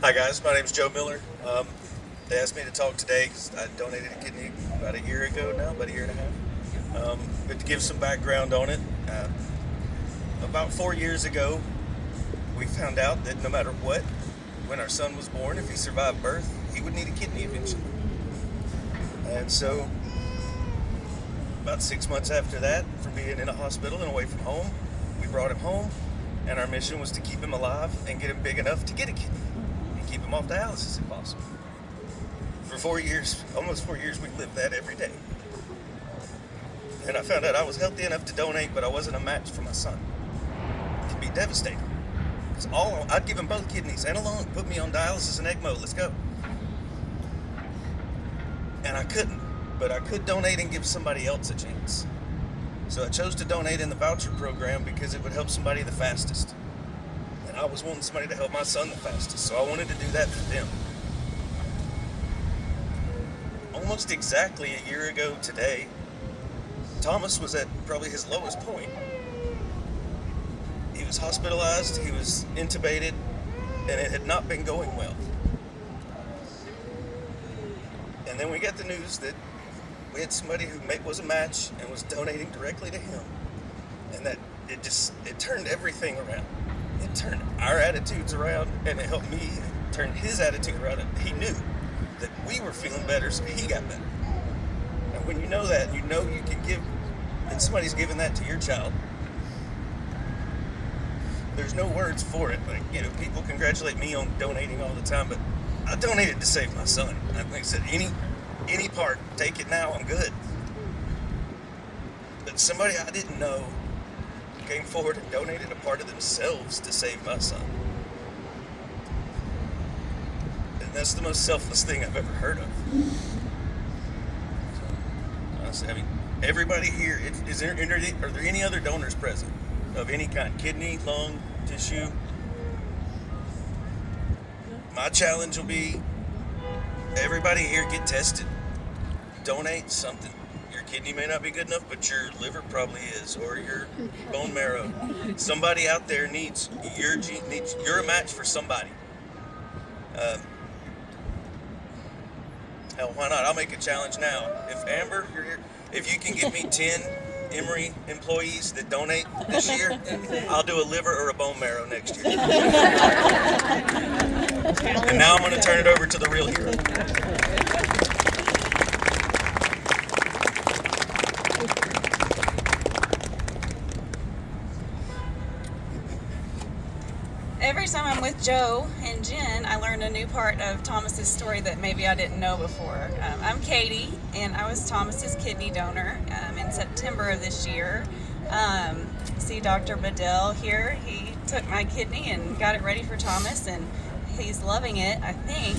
Hi guys, my name's Joe Miller. They asked me to talk today because I donated a kidney about a year ago now, about a year and a half. But to give some background on it, about 4 years ago, we found out that no matter what, when our son was born, if he survived birth, he would need a kidney eventually. And so, about 6 months after that, from being in a hospital and away from home, we brought him home, and our mission was to keep him alive and get him big enough to get a kidney and keep him off dialysis if possible. For 4 years, almost 4 years, we lived that every day. And I found out I was healthy enough to donate, but I wasn't a match for my son. It could be devastating. I'd give him both kidneys and a lung, put me on dialysis and ECMO, let's go. And I couldn't, but I could donate and give somebody else a chance. So I chose to donate in the voucher program because it would help somebody the fastest. And I was wanting somebody to help my son the fastest, so I wanted to do that for them. Almost exactly a year ago today, Thomas was at probably his lowest point. He was hospitalized, he was intubated, and it had not been going well. And then we got the news that we had somebody who was a match and was donating directly to him. And that it turned everything around. It turned our attitudes around, and it helped me turn his attitude around. And he knew that we were feeling better, so he got better. And when you know that, you know you can give, and somebody's giving that to your child. There's no words for it. Like, people congratulate me on donating all the time, but I donated to save my son. Like I said, any part, take it now, I'm good. But somebody I didn't know came forward and donated a part of themselves to save my son. And that's the most selfless thing I've ever heard of. Honestly, everybody here, are there any other donors present of any kind? Kidney, lung, tissue? My challenge will be, everybody here get tested. Donate something. Your kidney may not be good enough, but your liver probably is, or your bone marrow. Somebody out there needs you're a match for somebody. Hell, why not? I'll make a challenge now. If Amber, you're here, if you can give me 10 Emory employees that donate this year, I'll do a liver or a bone marrow next year. And now I'm going to turn it over to the real hero. Every time I'm with Joe and Jen, I learn a new part of Thomas's story that maybe I didn't know before. I'm Katie, and I was Thomas's kidney donor in September of this year. See Dr. Bedell here. He took my kidney and got it ready for Thomas, and he's loving it, I think.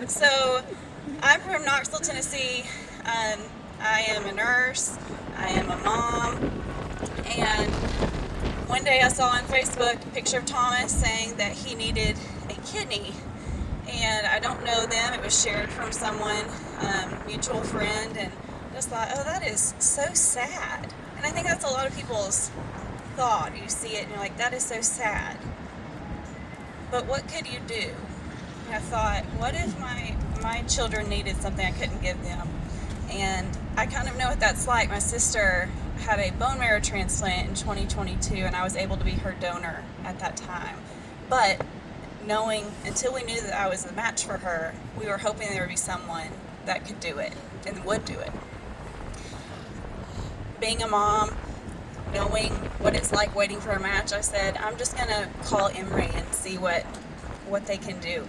So I'm from Knoxville, Tennessee. I am a nurse. I am a mom. And one day I saw on Facebook a picture of Thomas saying that he needed a kidney. And I don't know them. It was shared from someone, mutual friend, and just thought, oh, that is so sad. And I think that's a lot of people's thought. You see it and you're like, that is so sad. But what could you do? And I thought, what if my children needed something I couldn't give them? And I kind of know what that's like. My sister had a bone marrow transplant in 2022, and I was able to be her donor at that time. But until we knew that I was a match for her, we were hoping there would be someone that could do it and would do it. Being a mom, knowing what it's like waiting for a match, I said, I'm just going to call Emory and see what they can do.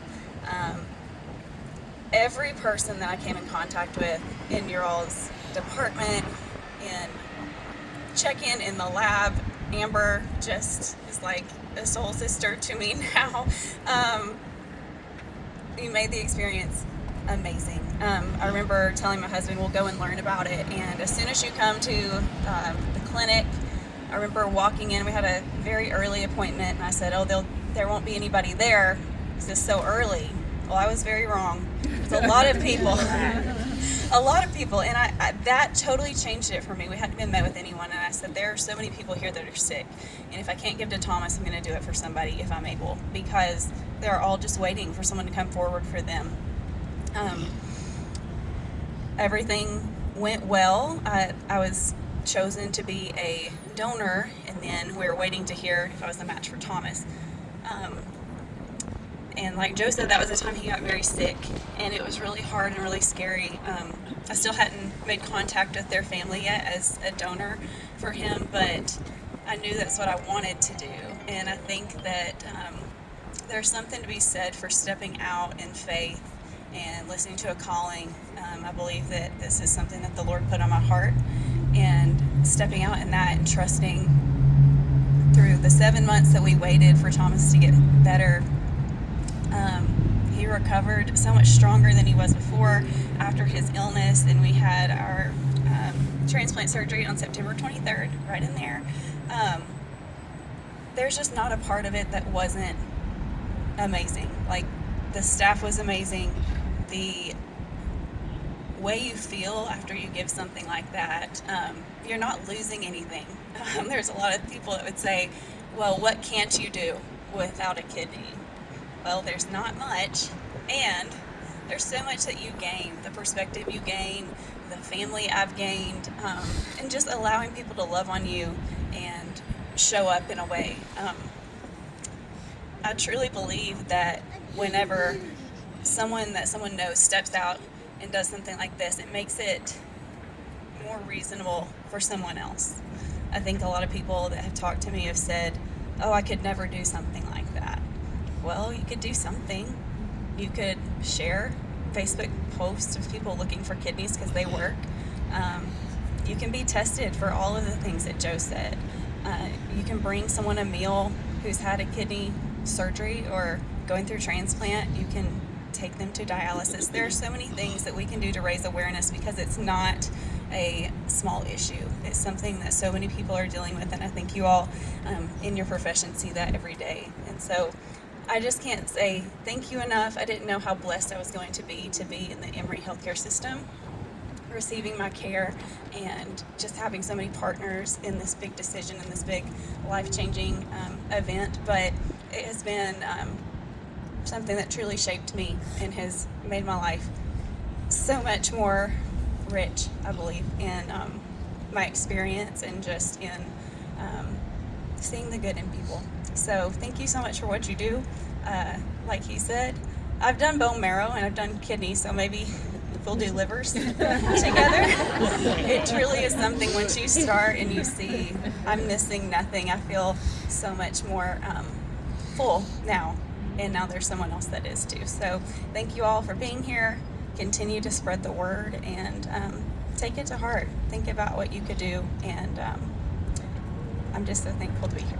Every person that I came in contact with in your all's department, in check-in in the lab, Amber just is like a soul sister to me now. You made the experience amazing. I remember telling my husband, we'll go and learn about it. And as soon as you come to the clinic, I remember walking in, we had a very early appointment, and I said, oh, there won't be anybody there. It's just so early. Well, I was very wrong. There's a lot of people. a lot of people, and I that totally changed it for me. We hadn't been met with anyone, and I said, there are so many people here that are sick, and if I can't give to Thomas, I'm going to do it for somebody if I'm able, because they're all just waiting for someone to come forward for them. Everything went well. I was chosen to be a donor, and then we were waiting to hear if I was a match for Thomas. And like Joe said, that was the time he got very sick, and it was really hard and really scary. I still hadn't made contact with their family yet as a donor for him, but I knew that's what I wanted to do. And I think that there's something to be said for stepping out in faith and listening to a calling. I believe that this is something that the Lord put on my heart, and stepping out in that and trusting through the 7 months that we waited for Thomas to get better. He recovered so much stronger than he was before after his illness, and we had our transplant surgery on September 23rd, right in there. There's just not a part of it that wasn't amazing. Like, the staff was amazing. The way you feel after you give something like that, you're not losing anything. There's a lot of people that would say, well, what can't you do without a kidney? Well, there's not much, and there's so much that you gain, the perspective you gain, the family I've gained, and just allowing people to love on you and show up in a way. I truly believe that whenever someone that someone knows steps out and does something like this, it makes it more reasonable for someone else. I think a lot of people that have talked to me have said, oh, I could never do something like that. Well, you could do something. You could share Facebook posts of people looking for kidneys because they work. You can be tested for all of the things that Joe said. You can bring someone a meal who's had a kidney surgery or going through transplant. You can take them to dialysis. There are so many things that we can do to raise awareness, because it's not a small issue. It's something that so many people are dealing with, and I think you all in your profession see that every day. And so I just can't say thank you enough. I didn't know how blessed I was going to be in the Emory healthcare system, receiving my care, and just having so many partners in this big decision and this big life-changing event. But it has been something that truly shaped me and has made my life so much more rich, I believe, in my experience and just in seeing the good in people. So thank you so much for what you do. Like he said, I've done bone marrow and I've done kidneys, so maybe we'll do livers together. It truly is something. Once you start and you see I'm missing nothing, I feel so much more full now, and now there's someone else that is too. So thank you all for being here. Continue to spread the word, and take it to heart. Think about what you could do, and I'm just so thankful to be here.